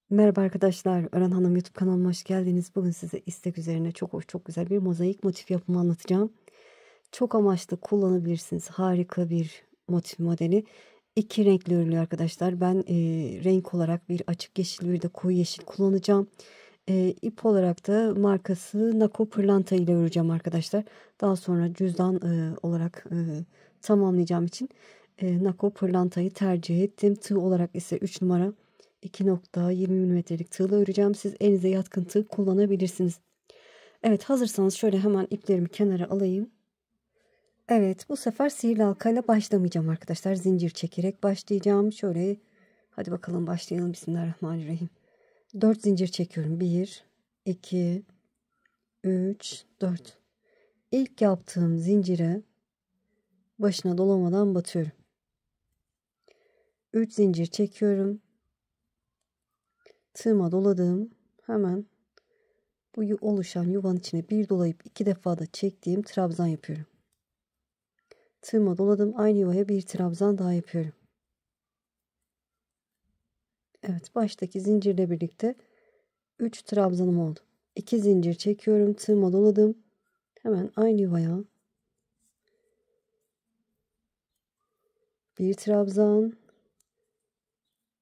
Merhaba arkadaşlar, Ören Hanım YouTube kanalıma hoş geldiniz. Bugün size istek üzerine çok hoş, çok güzel bir mozaik motif yapımı anlatacağım. Çok amaçlı kullanabilirsiniz. Harika bir motif modeli. İki renkli örülüyor arkadaşlar. Ben renk olarak bir açık yeşil bir de koyu yeşil kullanacağım. İp olarak da markası Nako Pırlanta ile öreceğim arkadaşlar. Daha sonra cüzdan olarak tamamlayacağım için Nako Pırlanta'yı tercih ettim. Tığ olarak ise 3 numara 2.20 milimetrelik tığla öreceğim. Siz elinize yatkın tığ kullanabilirsiniz. Evet, hazırsanız şöyle hemen iplerimi kenara alayım. Evet, bu sefer sihirli halkayla başlamayacağım arkadaşlar. Zincir çekerek başlayacağım. Şöyle hadi bakalım başlayalım. Bismillahirrahmanirrahim. 4 zincir çekiyorum. 1, 2, 3, 4. İlk yaptığım zincire başına dolamadan batıyorum. 3 zincir çekiyorum. Tığıma doladım. Hemen bu oluşan yuvanın içine bir dolayıp 2 defa da çektiğim trabzan yapıyorum. Tığıma doladım. Aynı yuvaya bir trabzan daha yapıyorum. Evet, baştaki zincirle birlikte 3 trabzanım oldu. 2 zincir çekiyorum. Tığıma doladım. Hemen aynı yuvaya bir trabzan,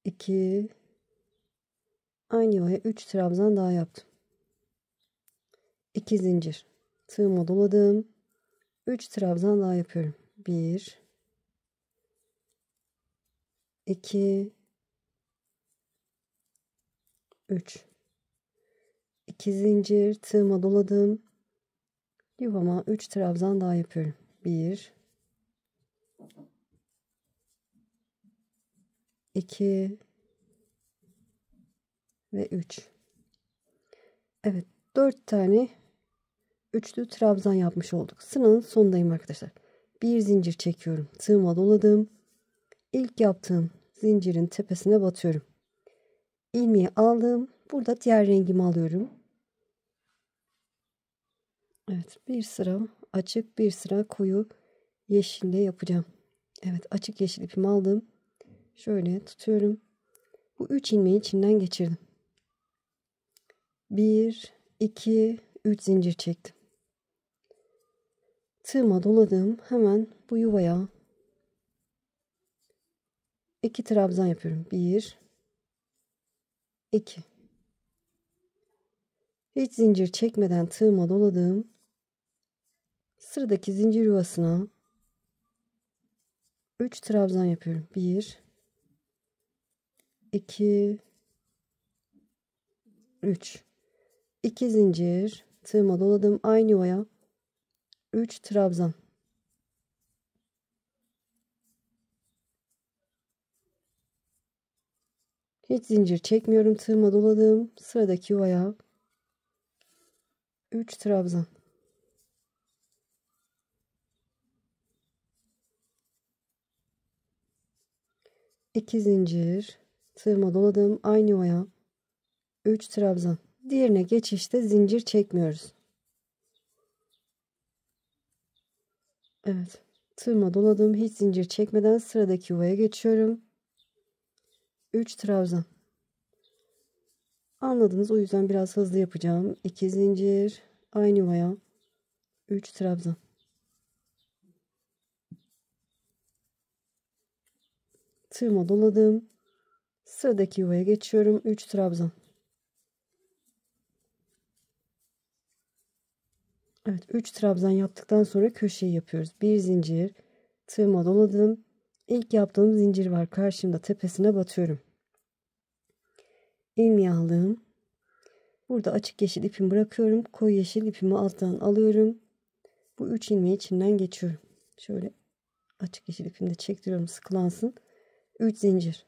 2, aynı yuvaya 3 trabzan daha yaptım. 2 zincir. Tığıma doladım. 3 trabzan daha yapıyorum. 1, 2, 3. 2 zincir. Tığıma doladım. Yuvama 3 trabzan daha yapıyorum. 1, 2 ve 3. Evet, 4 tane üçlü trabzan yapmış olduk. Sıranın sonundayım arkadaşlar. Bir zincir çekiyorum. Tığıma doladım. İlk yaptığım zincirin tepesine batıyorum. İlmeği aldım. Burada diğer rengimi alıyorum. Evet, bir sıra açık, bir sıra koyu yeşille yapacağım. Evet, açık yeşil ipimi aldım. Şöyle tutuyorum. Bu 3 ilmeği içinden geçirdim. 1, 2, 3 zincir çektim. Tığıma doladım. Hemen bu yuvaya 2 trabzan yapıyorum. 1, 2. Hiç zincir çekmeden tığıma doladım. Sıradaki zincir yuvasına 3 trabzan yapıyorum. 1, 2, 3. 2 zincir tığıma doladım. Aynı yuvaya 3 trabzan. Hiç zincir çekmiyorum. Tığıma doladım. Sıradaki yuvaya 3 trabzan. İki zincir tığıma doladım. Aynı yuvaya 3 trabzan. Diğerine geçişte zincir çekmiyoruz. Evet. Tığıma doladım. Hiç zincir çekmeden sıradaki yuvaya geçiyorum. 3 trabzan. Anladınız. O yüzden biraz hızlı yapacağım. 2 zincir. Aynı yuvaya 3 trabzan. Tığıma doladım. Sıradaki yuvaya geçiyorum. 3 trabzan. Evet, 3 trabzan yaptıktan sonra köşeyi yapıyoruz. Bir zincir. Tığıma doladım. İlk yaptığım zincir var. Karşımda tepesine batıyorum. İlmeği aldım. Burada açık yeşil ipimi bırakıyorum. Koyu yeşil ipimi alttan alıyorum. Bu 3 ilmeği içinden geçiyorum. Şöyle açık yeşil ipimi de çektiriyorum sıkılansın. 3 zincir.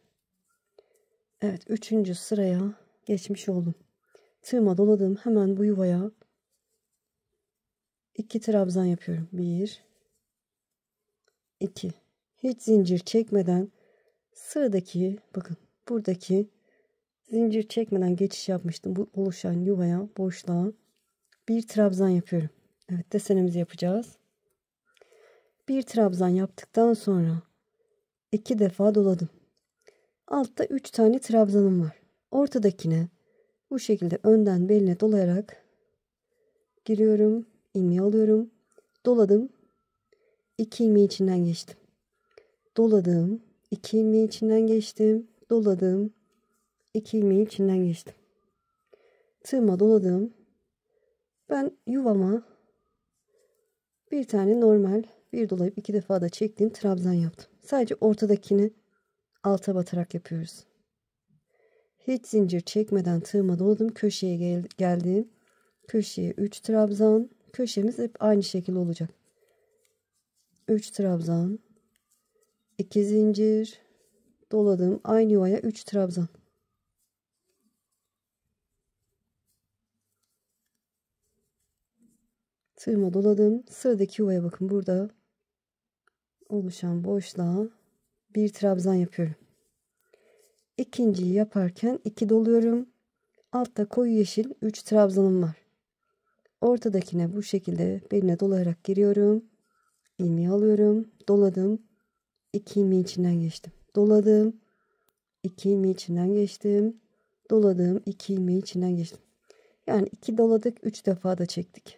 Evet, 3. sıraya geçmiş oldum. Tığıma doladım. Hemen bu yuvaya 2 trabzan yapıyorum. 1, 2. Hiç zincir çekmeden sıradaki, bakın buradaki zincir çekmeden geçiş yapmıştım. Bu oluşan yuvaya, boşluğa bir trabzan yapıyorum. Evet, desenimizi yapacağız. Bir trabzan yaptıktan sonra 2 defa doladım. Altta 3 tane trabzanım var. Ortadakine bu şekilde önden beline dolayarak giriyorum. İlmeği alıyorum. Doladım. 2 ilmeği içinden geçtim. Doladım. 2 ilmeği içinden geçtim. Doladım. 2 ilmeği içinden geçtim. Tığıma doladım. Ben yuvama bir tane normal bir dolayıp 2 defa da çektiğim trabzan yaptım. Sadece ortadakini alta batarak yapıyoruz. Hiç zincir çekmeden tığıma doladım. Köşeye geldim. Köşeye 3 trabzan. Köşemiz hep aynı şekilde olacak. 3 trabzan. 2 zincir. Doladım. Aynı yuvaya 3 trabzan. Tığıma doladım. Sıradaki yuvaya bakın. Burada oluşan boşluğa bir trabzan yapıyorum. İkinciyi yaparken 2 doluyorum. Altta koyu yeşil 3 trabzanım var. Ortadakine bu şekilde beline dolayarak giriyorum. İlmeği alıyorum. Doladım. 2 ilmeği içinden geçtim. Doladım. 2 ilmeği içinden geçtim. Doladım. 2 ilmeği içinden geçtim. Yani 2 doladık. 3 defa da çektik.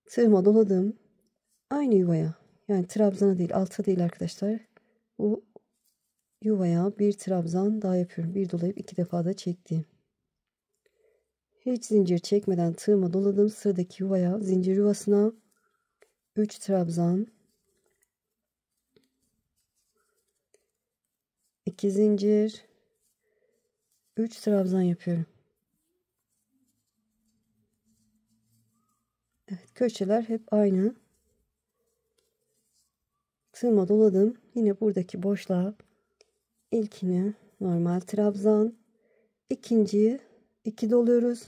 Tığıma doladım. Aynı yuvaya. Yani trabzana değil, alta değil arkadaşlar. Bu yuvaya bir trabzan daha yapıyorum. Bir dolayıp 2 defa da çektim. Hiç zincir çekmeden tığıma doladım. Sıradaki yuvaya, zincir yuvasına 3 trabzan, 2 zincir, 3 trabzan yapıyorum. Evet, köşeler hep aynı. Tığıma doladım. Yine buradaki boşluğa ilkini normal trabzan, ikinciyi 2 doluyoruz.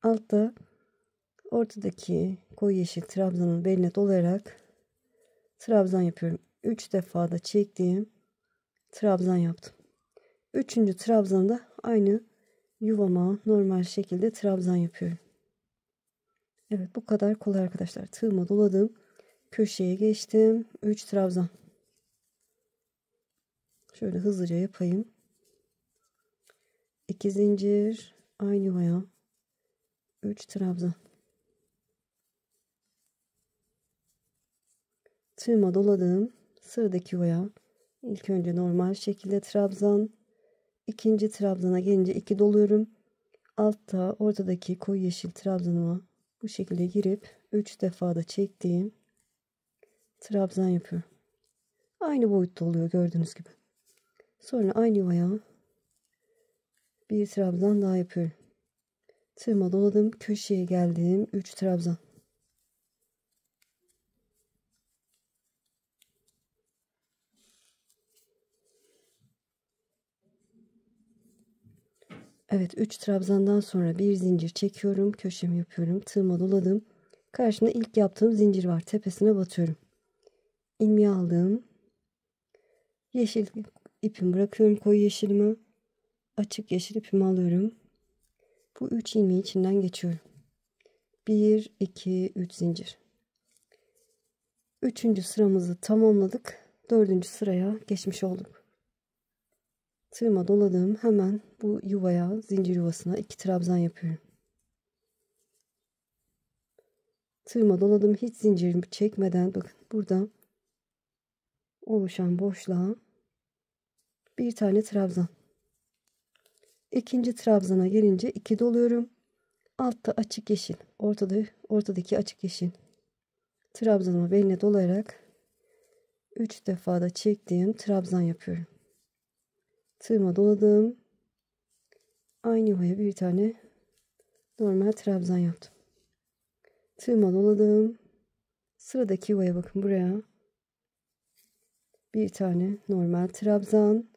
Altta ortadaki koyu yeşil trabzanın beline dolayarak trabzan yapıyorum. 3 defa da çektiğim trabzan yaptım. 3. trabzanda aynı yuvama normal şekilde trabzan yapıyorum. Evet, bu kadar kolay arkadaşlar. Tığıma doladım. Köşeye geçtim. 3 trabzan. Şöyle hızlıca yapayım. 2 zincir, aynı yuvaya 3 trabzan. Tığıma doladım. Sıradaki yuvaya ilk önce normal şekilde trabzan. İkinci trabzana gelince 2 doluyorum. Altta ortadaki koyu yeşil trabzanıma bu şekilde girip 3 defa da çektiğim trabzan yapıyorum. Aynı boyutta oluyor gördüğünüz gibi. Sonra aynı yuvaya bir trabzan daha yapıyorum. Tığıma doladım. Köşeye geldim. 3 trabzan. Evet, 3 trabzandan sonra bir zincir çekiyorum. Köşemi yapıyorum. Tığıma doladım. Karşımda ilk yaptığım zincir var. Tepesine batıyorum. İlmeği aldım. Yeşil ipimi bırakıyorum. Koyu yeşilimi. Açık yeşil ipimi alıyorum. Bu 3 ilmeği içinden geçiyorum. 1, 2, 3 zincir. 3. sıramızı tamamladık. 4. sıraya geçmiş olduk. Tığıma doladım. Hemen bu yuvaya, zincir yuvasına 2 trabzan yapıyorum. Tığıma doladım. Hiç zincirimi çekmeden bakın burada oluşan boşluğa bir tane trabzan. İkinci trabzana gelince 2 doluyorum. Altta açık yeşil. Ortadaki açık yeşil. Trabzanımı beline dolayarak 3 defa da çektiğim trabzan yapıyorum. Tığıma doladım. Aynı yuvaya bir tane normal trabzan yaptım. Tığıma doladım. Sıradaki yuvaya bakın buraya. Bir tane normal trabzan.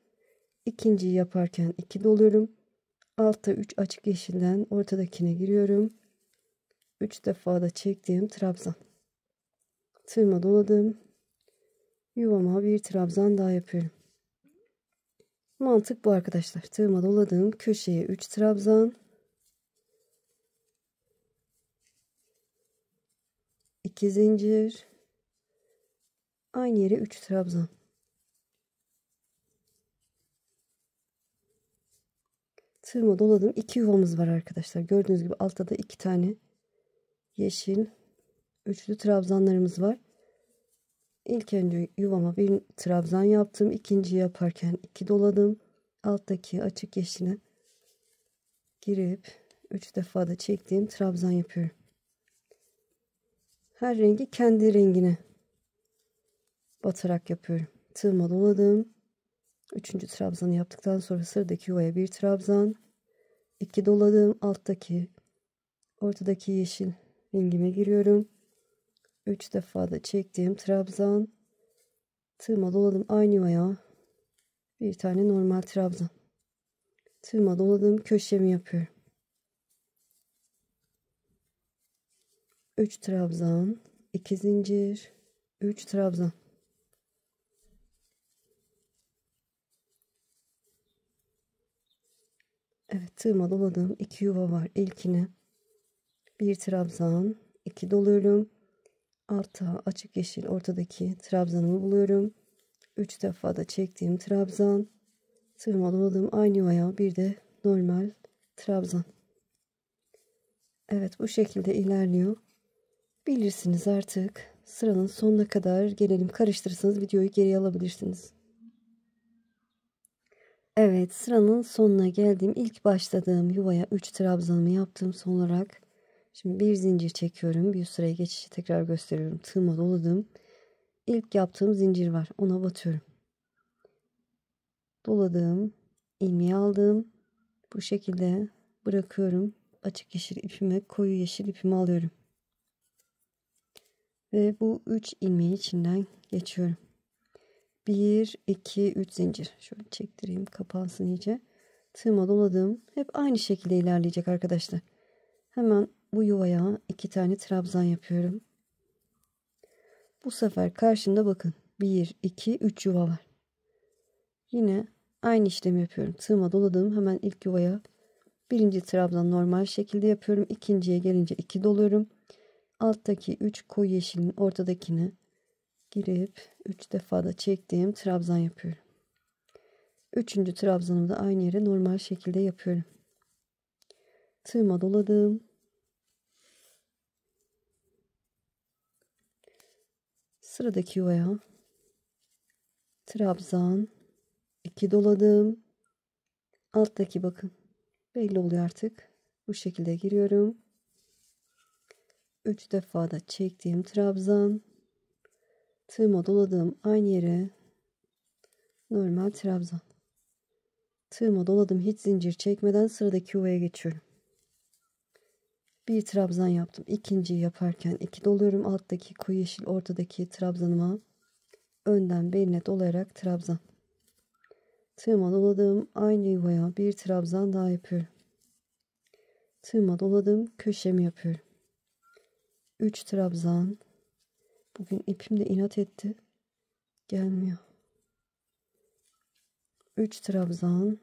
İkinciyi yaparken 2 doluyorum. Altta 3 açık yeşilden ortadakine giriyorum. 3 defa da çektiğim trabzan. Tığıma doladım. Yuvama bir trabzan daha yapıyorum. Mantık bu arkadaşlar. Tığıma doladım. Köşeye 3 trabzan. 2 zincir. Aynı yere 3 trabzan. Tığıma doladım. 2 yuvamız var arkadaşlar. Gördüğünüz gibi altta da 2 tane yeşil üçlü trabzanlarımız var. İlk önce yuvama bir trabzan yaptım. İkinciyi yaparken 2 doladım. Alttaki açık yeşile girip 3 defa da çektiğim trabzan yapıyorum. Her rengi kendi rengine batarak yapıyorum. Tığıma doladım. Üçüncü trabzanı yaptıktan sonra sıradaki yuvaya bir trabzan, 2 doladım. Alttaki ortadaki yeşil rengime giriyorum. 3 defa da çektiğim trabzan, tığıma doladım. Aynı yuvaya bir tane normal trabzan, tığıma doladım. Köşemi yapıyorum. 3 trabzan, 2 zincir, 3 trabzan. Evet, tığıma doladığım 2 yuva var. İlkine bir trabzan, 2 doluyorum. Altta açık yeşil ortadaki trabzanımı buluyorum. 3 defa da çektiğim trabzan, tığıma doladığım aynı yuvaya bir de normal trabzan. Evet, bu şekilde ilerliyor. Bilirsiniz artık. Sıranın sonuna kadar gelelim. Karıştırırsanız videoyu geriye alabilirsiniz. Evet, sıranın sonuna geldim. İlk başladığım yuvaya 3 trabzanımı yaptım son olarak. Şimdi bir zincir çekiyorum. Bir üst sıraya geçişi tekrar gösteriyorum. Tığıma doladım. İlk yaptığım zincir var. Ona batıyorum. Doladım. İlmeği aldım. Bu şekilde bırakıyorum. Açık yeşil ipime, koyu yeşil ipimi alıyorum. Ve bu 3 ilmeği içinden geçiyorum. 1, 2, 3 zincir. Şöyle çektireyim, kapansın iyice. Tığıma doladım. Hep aynı şekilde ilerleyecek arkadaşlar. Hemen bu yuvaya 2 tane trabzan yapıyorum. Bu sefer karşımda bakın 1, 2, 3 yuva var. Yine aynı işlemi yapıyorum. Tığıma doladım. Hemen ilk yuvaya birinci trabzan normal şekilde yapıyorum. İkinciye gelince 2 doluyorum. Alttaki 3 koyu yeşilin ortadakine girip 3 defa da çektiğim trabzan yapıyorum. Üçüncü trabzanımı da aynı yere normal şekilde yapıyorum. Tığıma doladım. Sıradaki yuvaya trabzan, 2 doladım. Alttaki bakın belli oluyor artık. Bu şekilde giriyorum. 3 defa da çektiğim trabzan, tığıma doladığım aynı yere normal trabzan. Tığıma doladım, hiç zincir çekmeden sıradaki yuvaya geçiyorum. Bir trabzan yaptım. İkinciyi yaparken 2 doluyorum. Alttaki koyu yeşil ortadaki trabzanıma önden beline dolayarak trabzan. Tığıma doladım. Aynı yuvaya bir trabzan daha yapıyorum. Tığıma doladım. Köşemi yapıyorum. 3 trabzan. Bugün ipim de inat etti. Gelmiyor. 3 trabzan.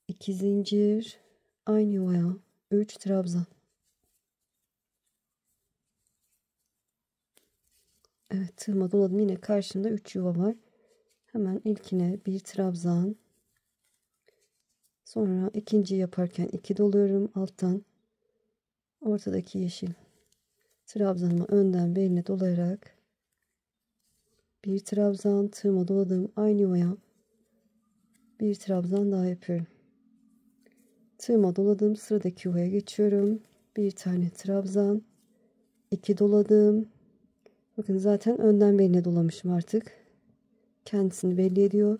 2 zincir. Aynı yuvaya 3 trabzan. Evet, tığıma doladım. Yine karşımda 3 yuva var. Hemen ilkine bir trabzan. Sonra ikinciyi yaparken 2 doluyorum alttan. Ortadaki yeşil trabzanımı önden beline dolayarak bir trabzan, tığıma doladığım aynı yuvaya bir trabzan daha yapıyorum. Tığıma doladığım sıradaki yuvaya geçiyorum. Bir tane trabzan, 2 doladım. Bakın zaten önden beline dolamışım artık. Kendisini belli ediyor.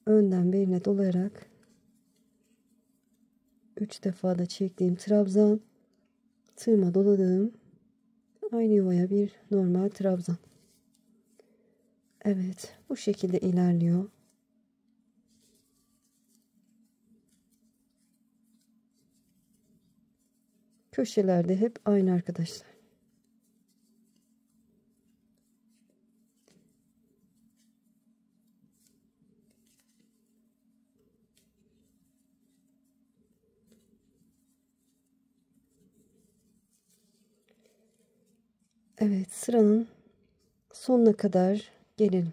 Önden beline dolayarak 3 defa da çektiğim trabzan, tığıma doladığım aynı yuvaya bir normal trabzan. Evet, bu şekilde ilerliyor. Köşelerde hep aynı arkadaşlar. Evet, sıranın sonuna kadar gelelim.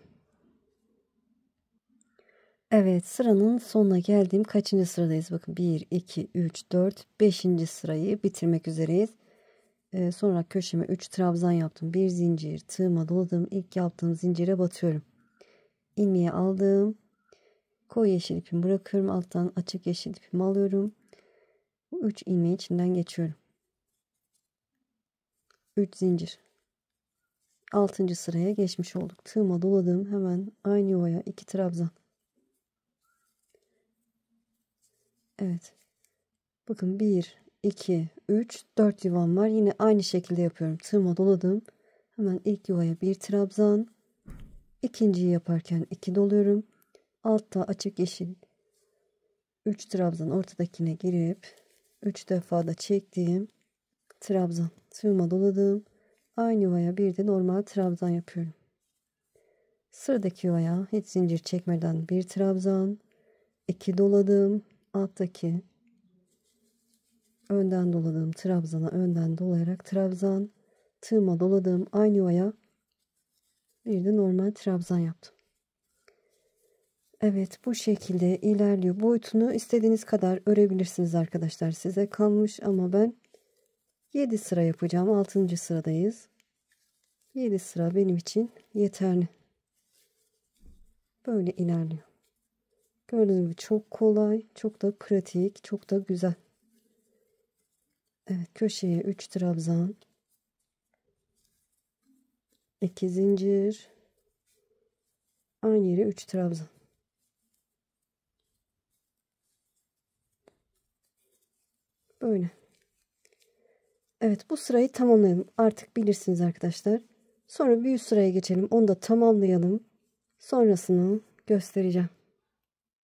Evet, sıranın sonuna geldim. Kaçıncı sıradayız? Bakın 1, 2, 3, 4, 5. sırayı bitirmek üzereyiz. Sonra köşeme 3 trabzan yaptım. Bir zincir tığıma doladım. İlk yaptığım zincire batıyorum. İlmeği aldım. Koyu yeşil ipimi bırakıyorum. Alttan açık yeşil ipimi alıyorum. Bu 3 ilmeği içinden geçiyorum. 3 zincir. 6. sıraya geçmiş olduk. Tığıma doladım. Hemen aynı yuvaya 2 trabzan. Evet. Bakın 1, 2, 3, 4 yuvam var. Yine aynı şekilde yapıyorum. Tığıma doladım. Hemen ilk yuvaya 1 trabzan. İkinciyi yaparken 2 doluyorum. Altta açık yeşil 3 trabzan ortadakine girip 3 defa da çektiğim trabzan. Tığıma doladım. Aynı yuvaya bir de normal trabzan yapıyorum. Sıradaki yuvaya hiç zincir çekmeden 1 trabzan. 2 doladım. Alttaki önden doladığım trabzana önden dolayarak trabzan. Tığıma doladığım aynı yuvaya bir de normal trabzan yaptım. Evet, bu şekilde ilerliyor. Boyutunu istediğiniz kadar örebilirsiniz arkadaşlar. Size kalmış ama ben 7 sıra yapacağım. 6. sıradayız. 7 sıra benim için yeterli. Böyle ilerliyor. Gördüğünüz gibi çok kolay, çok da pratik, çok da güzel. Evet, köşeye 3 trabzan, 2 zincir, aynı yere 3 trabzan. Böyle. Evet, bu sırayı tamamlayalım. Artık bilirsiniz arkadaşlar. Sonra bir üst sıraya geçelim. Onu da tamamlayalım. Sonrasını göstereceğim.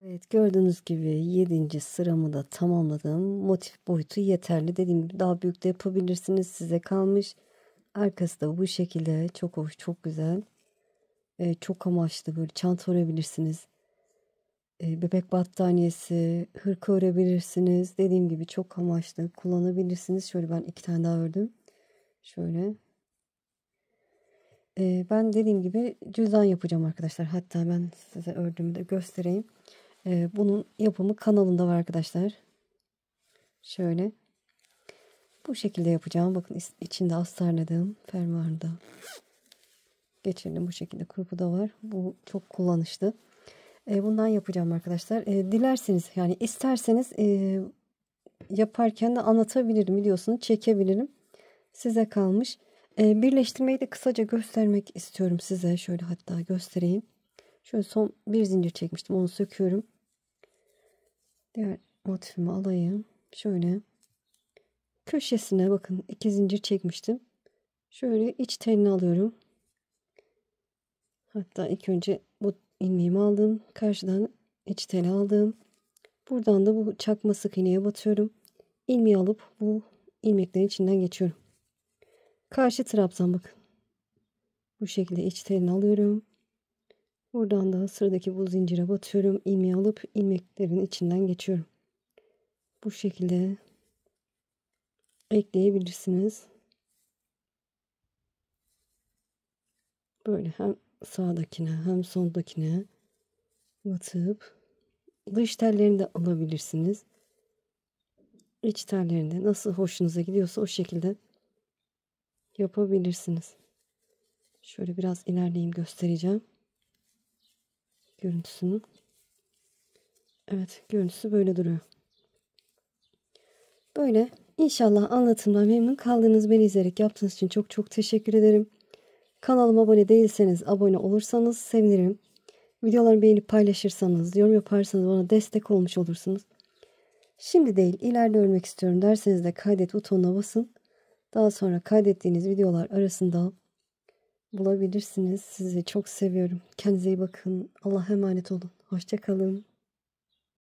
Evet, gördüğünüz gibi 7. sıramı da tamamladım. Motif boyutu yeterli. Dediğim gibi daha büyük de yapabilirsiniz. Size kalmış. Arkası da bu şekilde. Çok hoş, çok güzel. Çok amaçlı, böyle çanta örebilirsiniz. Bebek battaniyesi, hırka örebilirsiniz. Dediğim gibi çok amaçlı kullanabilirsiniz. Şöyle ben 2 tane daha ördüm. Şöyle. Ben dediğim gibi cüzdan yapacağım arkadaşlar. Hatta ben size ördüğümü de göstereyim. Bunun yapımı kanalında var arkadaşlar. Şöyle. Bu şekilde yapacağım. Bakın içinde astarladığım fermuarda geçirdim. Bu şekilde kurpu da var. Bu çok kullanışlı. Bundan yapacağım arkadaşlar. Dilerseniz yani isterseniz yaparken de anlatabilirim. Videosunu çekebilirim. Size kalmış. Birleştirmeyi de kısaca göstermek istiyorum size. Şöyle hatta göstereyim. Şöyle son bir zincir çekmiştim. Onu söküyorum. Diğer motifimi alayım. Şöyle köşesine bakın 2 zincir çekmiştim. Şöyle iç telini alıyorum. Hatta ilk önce bu ilmeğimi aldım. Karşıdan iç teli aldım. Buradan da bu çakma sık iğneye batıyorum. İlmeği alıp bu ilmeklerin içinden geçiyorum. Karşı trabzan bakın. Bu şekilde iç telini alıyorum. Buradan da sıradaki bu zincire batıyorum. İlmeği alıp ilmeklerin içinden geçiyorum. Bu şekilde ekleyebilirsiniz. Böyle hem sağdakine hem soldakine batıp dış tellerini de alabilirsiniz. İç tellerinde nasıl hoşunuza gidiyorsa o şekilde yapabilirsiniz. Şöyle biraz ilerleyeyim, göstereceğim görüntüsünü. Evet, görüntüsü böyle duruyor. Böyle inşallah anlatımdan memnun kaldınız. Beni izleyerek yaptığınız için çok çok teşekkür ederim. Kanalıma abone değilseniz abone olursanız sevinirim. Videolarımı beğenip paylaşırsanız, yorum yaparsanız bana destek olmuş olursunuz. Şimdi değil, ileride örmek istiyorum derseniz de kaydet butonuna basın. Daha sonra kaydettiğiniz videolar arasında bulabilirsiniz. Sizi çok seviyorum. Kendinize iyi bakın. Allah'a emanet olun. Hoşça kalın.